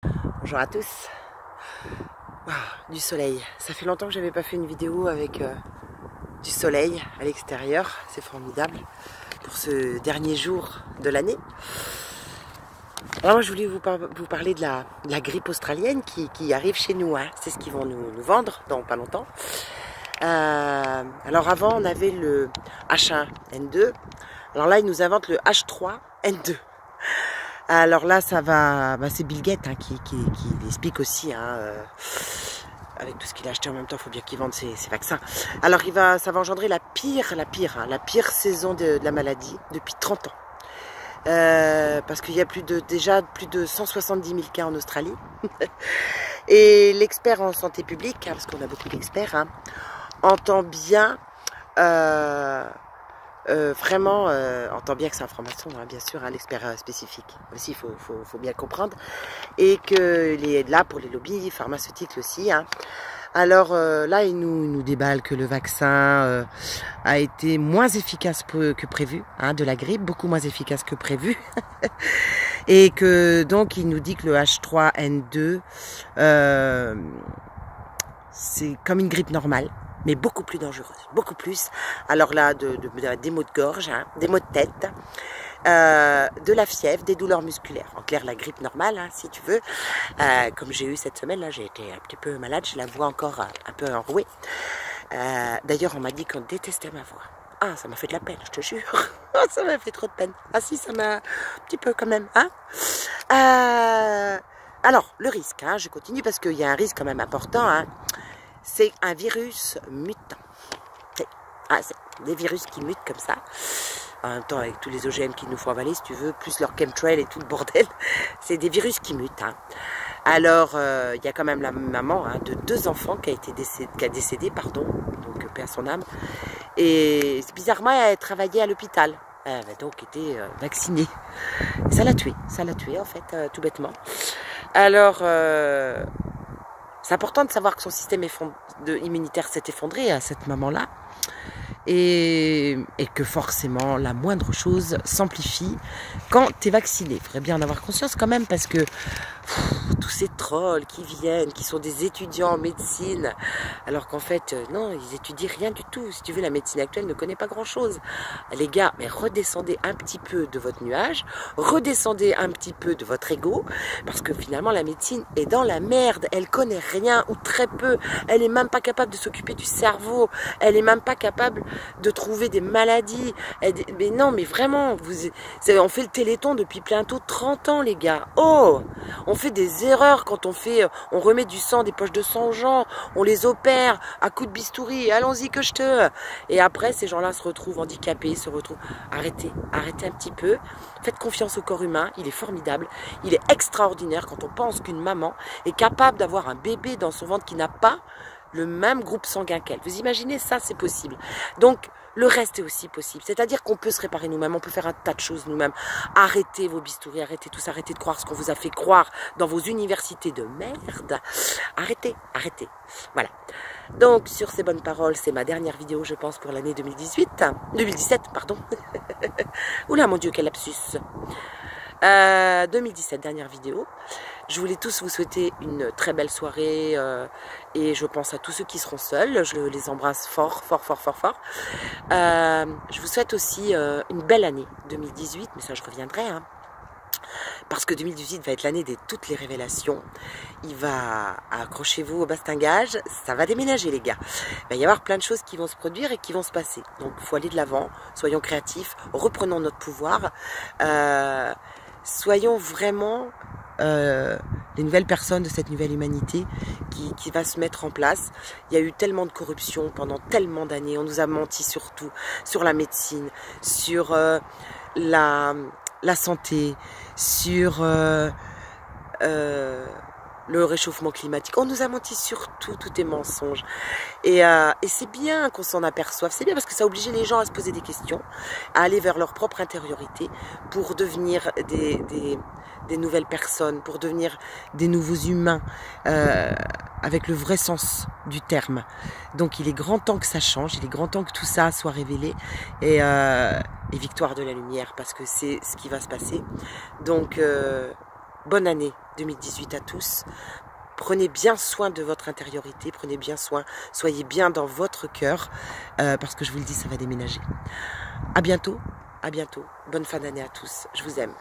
Bonjour à tous. Wow, du soleil. Ça fait longtemps que j'avais pas fait une vidéo avec du soleil à l'extérieur. C'est formidable pour ce dernier jour de l'année. Alors moi je voulais vous parler de la grippe australienne qui arrive chez nous. Hein. C'est ce qu'ils vont nous vendre dans pas longtemps. Alors avant on avait le H1N2. Alors là ils nous inventent le H3N2. Alors là, ça va, c'est Bill Gates qui l'explique aussi, avec tout ce qu'il a acheté en même temps, il faut bien qu'il vende ses vaccins. Alors ça va engendrer la pire saison de la maladie depuis 30 ans. Parce qu'il y a déjà plus de 170 000 cas en Australie. Et l'expert en santé publique, parce qu'on a beaucoup d'experts, entend bien... vraiment, entend bien que c'est un franc-maçon, bien sûr, l'expert spécifique. Aussi, il faut bien comprendre. Et qu'il est là pour les lobbies pharmaceutiques aussi. Alors là, il nous déballe que le vaccin a été moins efficace que prévu, de la grippe, beaucoup moins efficace que prévu. Et que donc, il nous dit que le H3N2, c'est comme une grippe normale, mais beaucoup plus dangereuse, beaucoup plus. Alors là, des maux de gorge, des maux de tête, de la fièvre, des douleurs musculaires. En clair, la grippe normale, si tu veux. Comme j'ai eu cette semaine, là, j'ai été un petit peu malade, je la vois encore un peu enrouée. D'ailleurs, on m'a dit qu'on détestait ma voix. Ah, ça m'a fait de la peine, je te jure. Ça m'a fait trop de peine. Ah si, ça m'a un petit peu quand même. Alors, le risque, je continue parce qu'il y a un risque quand même important. C'est un virus mutant. C'est des virus qui mutent comme ça. En même temps, avec tous les OGM qu'ils nous font avaler, si tu veux, plus leur chemtrail et tout le bordel. C'est des virus qui mutent. Alors, il y a quand même la maman de 2 enfants qui a décédé, donc paix à son âme. Et bizarrement, elle travaillait à l'hôpital. Elle avait donc été vaccinée. Et ça l'a tuée en fait, tout bêtement. Alors... c'est important de savoir que son système immunitaire s'est effondré à cette maman-là et que forcément la moindre chose s'amplifie quand tu es vacciné. Il faudrait bien en avoir conscience quand même parce que tous ces trolls qui viennent, qui sont des étudiants en médecine, alors qu'en fait, non, ils étudient rien du tout. Si tu veux, la médecine actuelle ne connaît pas grand-chose. Les gars, mais redescendez un petit peu de votre nuage, redescendez un petit peu de votre ego, parce que finalement, la médecine est dans la merde. Elle connaît rien ou très peu. Elle est même pas capable de s'occuper du cerveau. Elle est même pas capable de trouver des maladies. Mais non, mais vraiment, on fait le Téléthon depuis bientôt 30 ans, les gars. Oh, on fait des erreurs quand on remet du sang, des poches de sang aux gens, on les opère à coups de bistouri, allons-y que je te... Et après, ces gens-là se retrouvent handicapés, Arrêtez un petit peu, faites confiance au corps humain, il est formidable, il est extraordinaire quand on pense qu'une maman est capable d'avoir un bébé dans son ventre qui n'a pas le même groupe sanguin qu'elle. Vous imaginez ça, c'est possible. Donc, le reste est aussi possible. C'est-à-dire qu'on peut se réparer nous-mêmes, on peut faire un tas de choses nous-mêmes. Arrêtez vos bistouris, arrêtez tout ça, arrêtez de croire ce qu'on vous a fait croire dans vos universités de merde. Arrêtez. Voilà. Donc, sur ces bonnes paroles, c'est ma dernière vidéo, je pense, pour l'année 2017, pardon. Oula, mon Dieu, quel lapsus. 2017, dernière vidéo. Je voulais tous vous souhaiter une très belle soirée et je pense à tous ceux qui seront seuls. Je les embrasse fort. Je vous souhaite aussi une belle année 2018, mais ça je reviendrai. Parce que 2018 va être l'année de toutes les révélations. Accrochez-vous au bastingage, ça va déménager les gars. Il va y avoir plein de choses qui vont se produire et qui vont se passer. Donc il faut aller de l'avant, soyons créatifs, reprenons notre pouvoir. Soyons vraiment les nouvelles personnes de cette nouvelle humanité qui va se mettre en place. Il y a eu tellement de corruption pendant tellement d'années. On nous a menti surtout sur la médecine, sur la santé, sur le réchauffement climatique. On nous a menti sur tout est mensonge. Et c'est bien qu'on s'en aperçoive. C'est bien parce que ça a obligé les gens à se poser des questions, à aller vers leur propre intériorité pour devenir des nouvelles personnes, pour devenir des nouveaux humains avec le vrai sens du terme. Donc il est grand temps que ça change, il est grand temps que tout ça soit révélé et victoire de la lumière parce que c'est ce qui va se passer. Donc bonne année 2018 à tous. Prenez bien soin de votre intériorité, prenez bien soin, soyez bien dans votre cœur, parce que je vous le dis, ça va déménager. À bientôt, bonne fin d'année à tous, je vous aime.